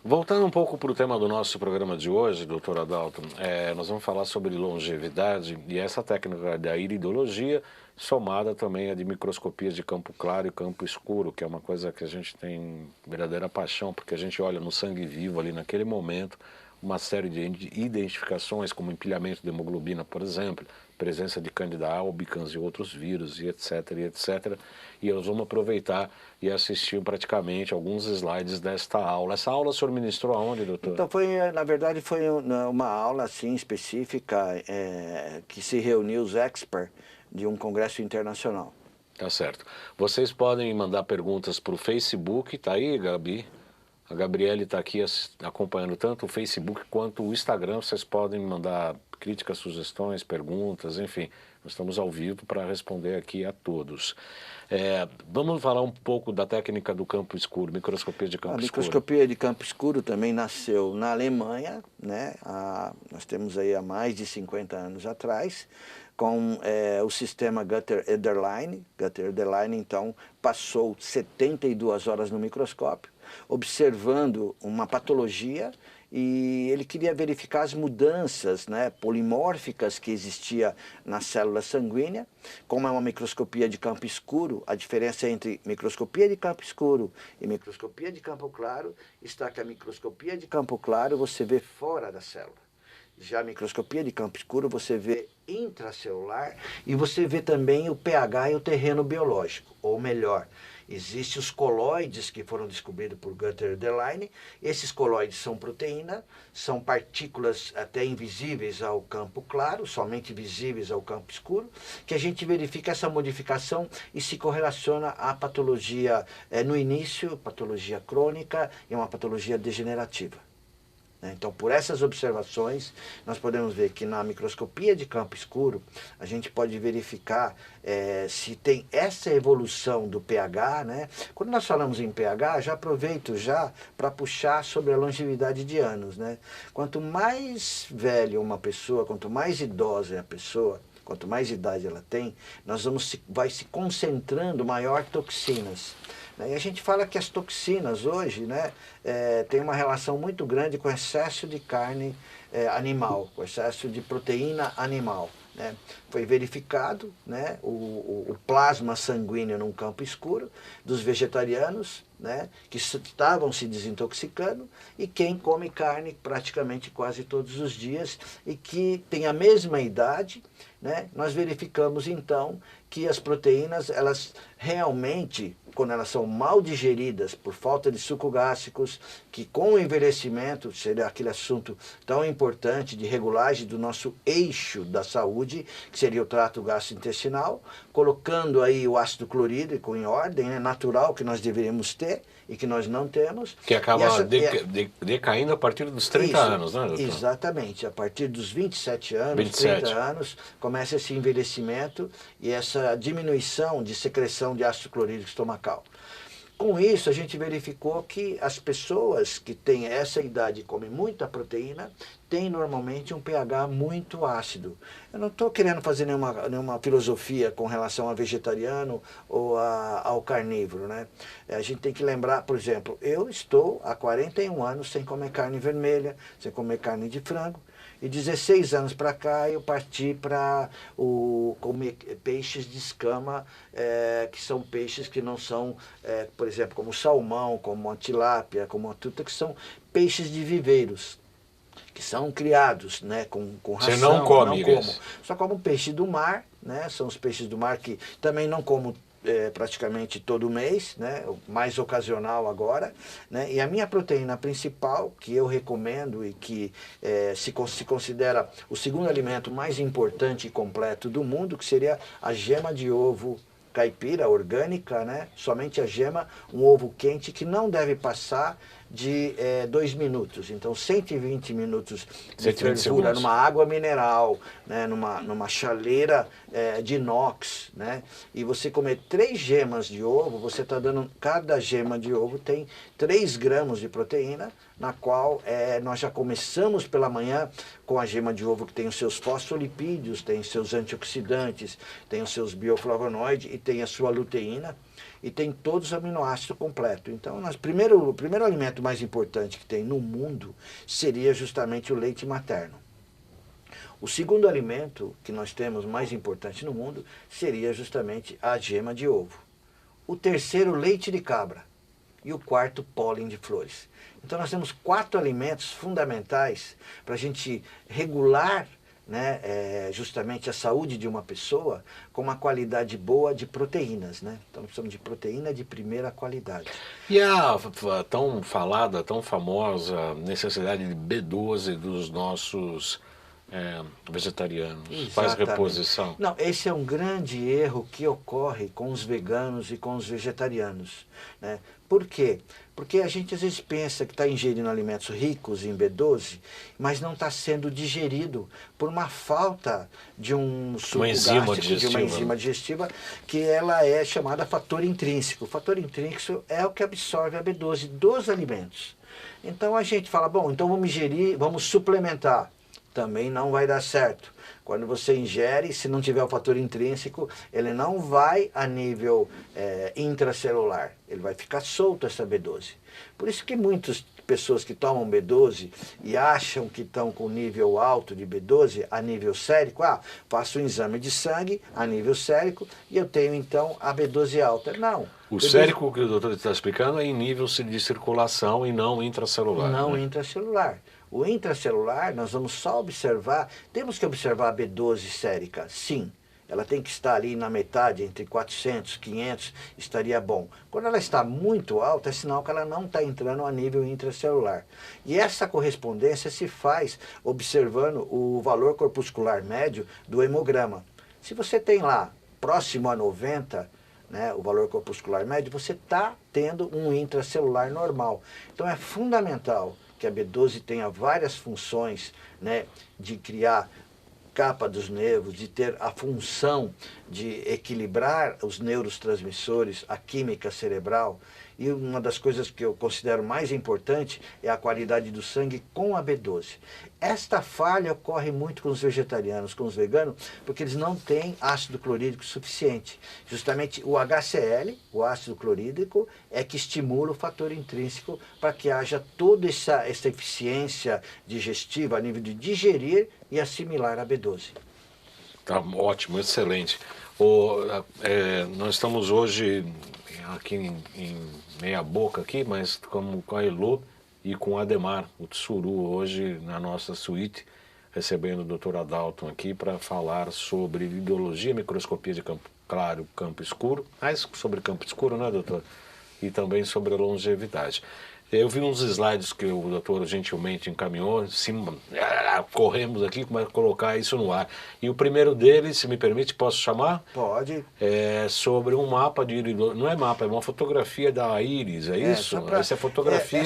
Voltando um pouco para o tema do nosso programa de hoje, doutor Adalto, nós vamos falar sobre longevidade e essa técnica da iridologia, somada também a de microscopia de campo claro e campo escuro, que é uma coisa que a gente tem verdadeira paixão, porque a gente olha no sangue vivo ali naquele momento, uma série de identificações, como empilhamento de hemoglobina, por exemplo, presença de Candida albicans e outros vírus, e etc, e etc. E nós vamos aproveitar e assistir praticamente alguns slides desta aula. Essa aula o senhor ministrou aonde, doutor? Então, na verdade, foi uma aula assim, específica que se reuniu os experts de um congresso internacional. Tá certo. Vocês podem mandar perguntas para o Facebook, tá aí, Gabi? A Gabriele está aqui acompanhando tanto o Facebook quanto o Instagram. Vocês podem mandar críticas, sugestões, perguntas, enfim. Nós estamos ao vivo para responder aqui a todos. Vamos falar um pouco da técnica do campo escuro, microscopia de campo escuro. A microscopia de campo escuro também nasceu na Alemanha, né? Nós temos aí há mais de 50 anos atrás, com o sistema Gutter-Ederlein. Gutter-Ederlein, então, passou 72 horas no microscópio, observando uma patologia, e ele queria verificar as mudanças, né, polimórficas que existia na célula sanguínea. Como é uma microscopia de campo escuro, a diferença entre microscopia de campo escuro e microscopia de campo claro está que a microscopia de campo claro você vê fora da célula. Já a microscopia de campo escuro você vê intracelular e você vê também o pH e o terreno biológico, ou melhor, existem os colóides que foram descobridos por Gutter-Ederlein. Esses colóides são proteína, são partículas até invisíveis ao campo claro, somente visíveis ao campo escuro, que a gente verifica essa modificação e se correlaciona à patologia no início, patologia crônica e uma patologia degenerativa. Então, por essas observações, nós podemos ver que na microscopia de campo escuro, a gente pode verificar se tem essa evolução do pH, né? Quando nós falamos em pH, já aproveito para puxar sobre a longevidade de anos, né? Quanto mais velha uma pessoa, quanto mais idosa é a pessoa, quanto mais idade ela tem, vai se concentrando maior toxinas. E a gente fala que as toxinas hoje, né, tem uma relação muito grande com o excesso de carne animal, com o excesso de proteína animal. Né? Foi verificado, né, o plasma sanguíneo num campo escuro dos vegetarianos, né, que estavam se desintoxicando, e quem come carne praticamente quase todos os dias e que tem a mesma idade, né, nós verificamos então que as proteínas, elas realmente, quando elas são mal digeridas por falta de sucos gástricos, que com o envelhecimento, seria aquele assunto tão importante de regulagem do nosso eixo da saúde, que seria o trato gastrointestinal, colocando aí o ácido clorídrico em ordem, né, natural, que nós deveríamos ter e que nós não temos. Que acaba decaindo a partir dos 30 anos, né, doutor? Exatamente, a partir dos 27 anos, 30 anos, começa esse envelhecimento e essa diminuição de secreção de ácido clorídrico estomacal. Com isso, a gente verificou que as pessoas que têm essa idade e comem muita proteína, têm normalmente um pH muito ácido. Eu não estou querendo fazer nenhuma filosofia com relação a vegetariano ou ao carnívoro, né? A gente tem que lembrar, por exemplo, eu estou há 41 anos sem comer carne vermelha, sem comer carne de frango, e 16 anos para cá eu parti para comer peixes de escama, que são peixes que não são, por exemplo, como o salmão, como a tilápia, como a truta, que são peixes de viveiros, que são criados, né, com ração. Você não come, não como. Só como peixe do mar, né, são os peixes do mar que também não como praticamente todo mês, né, mais ocasional agora, né, e a minha proteína principal, que eu recomendo e que se considera o segundo alimento mais importante e completo do mundo, que seria a gema de ovo caipira, orgânica, né, somente a gema, um ovo quente que não deve passar de 2 minutos, então 120 minutos de fervura numa água mineral, né, numa chaleira de inox, né, e você comer 3 gemas de ovo, você está dando, cada gema de ovo tem 3 gramas de proteína, na qual nós já começamos pela manhã com a gema de ovo que tem os seus fosfolipídios, tem os seus antioxidantes, tem os seus bioflavonoides e tem a sua luteína. e tem todos os aminoácidos completos. Então, o primeiro alimento mais importante que tem no mundo seria justamente o leite materno. O segundo alimento que nós temos mais importante no mundo seria justamente a gema de ovo. O terceiro, leite de cabra. E o quarto, pólen de flores. Então nós temos 4 alimentos fundamentais para a gente regular, né, justamente a saúde de uma pessoa com uma qualidade boa de proteínas, né? Então nós precisamos de proteína de primeira qualidade. E a tão falada, tão famosa necessidade de B12 dos nossos vegetarianos? Exatamente. Faz reposição? Não, esse é um grande erro que ocorre com os veganos e com os vegetarianos, né? Por quê? Porque a gente às vezes pensa que está ingerindo alimentos ricos em B12, mas não está sendo digerido por uma falta de um suco gástrico, de uma enzima digestiva, que ela é chamada fator intrínseco. O fator intrínseco é o que absorve a B12 dos alimentos. Então a gente fala, bom, então vamos ingerir, vamos suplementar. Também não vai dar certo. Quando você ingere, se não tiver o fator intrínseco, ele não vai a nível intracelular. Ele vai ficar solto essa B12. Por isso que muitas pessoas que tomam B12 e acham que estão com nível alto de B12 a nível sérico, faço um exame de sangue a nível sérico e eu tenho então a B12 alta. Não. O sérico que o doutor está explicando é em nível de circulação e não intracelular. Não, né? intracelular. O intracelular, nós vamos só observar, temos que observar a B12 sérica, sim. Ela tem que estar ali na metade, entre 400 e 500, estaria bom. Quando ela está muito alta, é sinal que ela não está entrando a nível intracelular. E essa correspondência se faz observando o valor corpuscular médio do hemograma. Se você tem lá, próximo a 90, né, o valor corpuscular médio, você está tendo um intracelular normal. Então é fundamental que a B12 tenha várias funções, né, de criar capa dos nervos, de ter a função de equilibrar os neurotransmissores, a química cerebral. E uma das coisas que eu considero mais importante é a qualidade do sangue com a B12. Esta falha ocorre muito com os vegetarianos, com os veganos, porque eles não têm ácido clorídrico suficiente. Justamente o HCl, o ácido clorídrico, é que estimula o fator intrínseco para que haja toda essa eficiência digestiva a nível de digerir e assimilar a B12. Tá ótimo, excelente. Nós estamos hoje aqui em meia boca aqui, mas com a Elô e com o Ademar, o Tsuru, hoje na nossa suíte, recebendo o Dr. Adalton aqui para falar sobre iridologia, microscopia de campo claro, campo escuro, mais sobre campo escuro, né, doutor? E também sobre a longevidade. Eu vi uns slides que o doutor gentilmente encaminhou, corremos aqui para colocar isso no ar. E o primeiro deles, se me permite, posso chamar? Pode. É sobre um mapa de iridologia. Não é mapa, é uma fotografia da íris, é isso? Essa é a fotografia.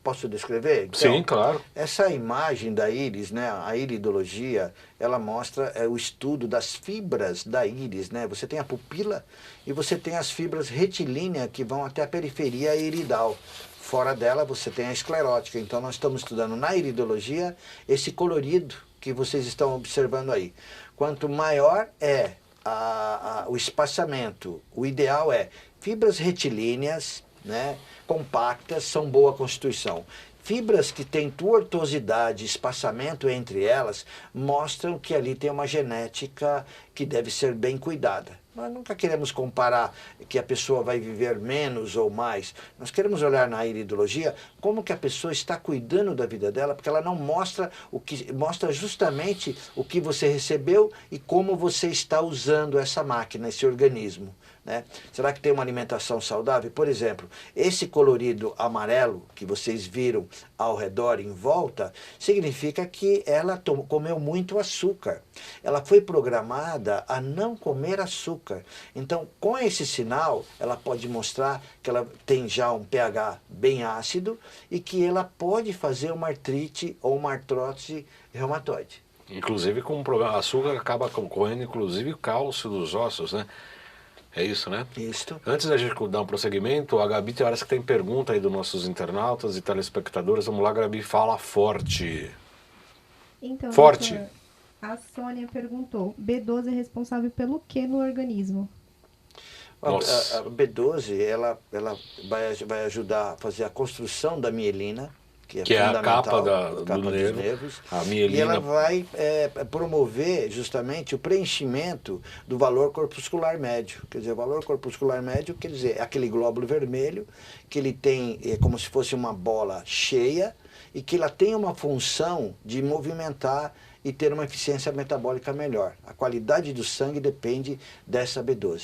Posso descrever? Então, sim, claro. Essa imagem da íris, né, a iridologia, ela mostra o estudo das fibras da íris, né? Você tem a pupila e você tem as fibras retilíneas que vão até a periferia iridal. Fora dela você tem a esclerótica. Então nós estamos estudando na iridologia esse colorido que vocês estão observando aí. Quanto maior é o espaçamento, o ideal é fibras retilíneas, né, compactas, são boa constituição. Fibras que têm tortuosidade, espaçamento entre elas, mostram que ali tem uma genética que deve ser bem cuidada. Nós nunca queremos comparar que a pessoa vai viver menos ou mais. Nós queremos olhar na iridologia como que a pessoa está cuidando da vida dela, porque ela não mostra mostra justamente o que você recebeu e como você está usando essa máquina, esse organismo. Né? Será que tem uma alimentação saudável? Por exemplo, esse colorido amarelo que vocês viram ao redor, em volta, significa que ela comeu muito açúcar. Ela foi programada a não comer açúcar. Então, com esse sinal, ela pode mostrar que ela tem já um pH bem ácido e que ela pode fazer uma artrite ou uma artrose reumatoide. Inclusive com o problema, açúcar acaba corroendo inclusive o cálcio dos ossos, né? É isso, né? Isso. Antes da gente dar um prosseguimento, a Gabi tem horas que tem pergunta aí dos nossos internautas e telespectadores. Vamos lá, Gabi, fala forte. Então, forte. Doutor, a Sônia perguntou, B12 é responsável pelo que no organismo? Nossa. A B12 ela vai ajudar a fazer a construção da mielina, que é a fundamental, capa do dos nervo, nervos, a e mielina. ela vai promover justamente o preenchimento do valor corpuscular médio. Quer dizer, o valor corpuscular médio, quer dizer, é aquele glóbulo vermelho que ele tem como se fosse uma bola cheia e que ela tem uma função de movimentar e ter uma eficiência metabólica melhor. A qualidade do sangue depende dessa B12.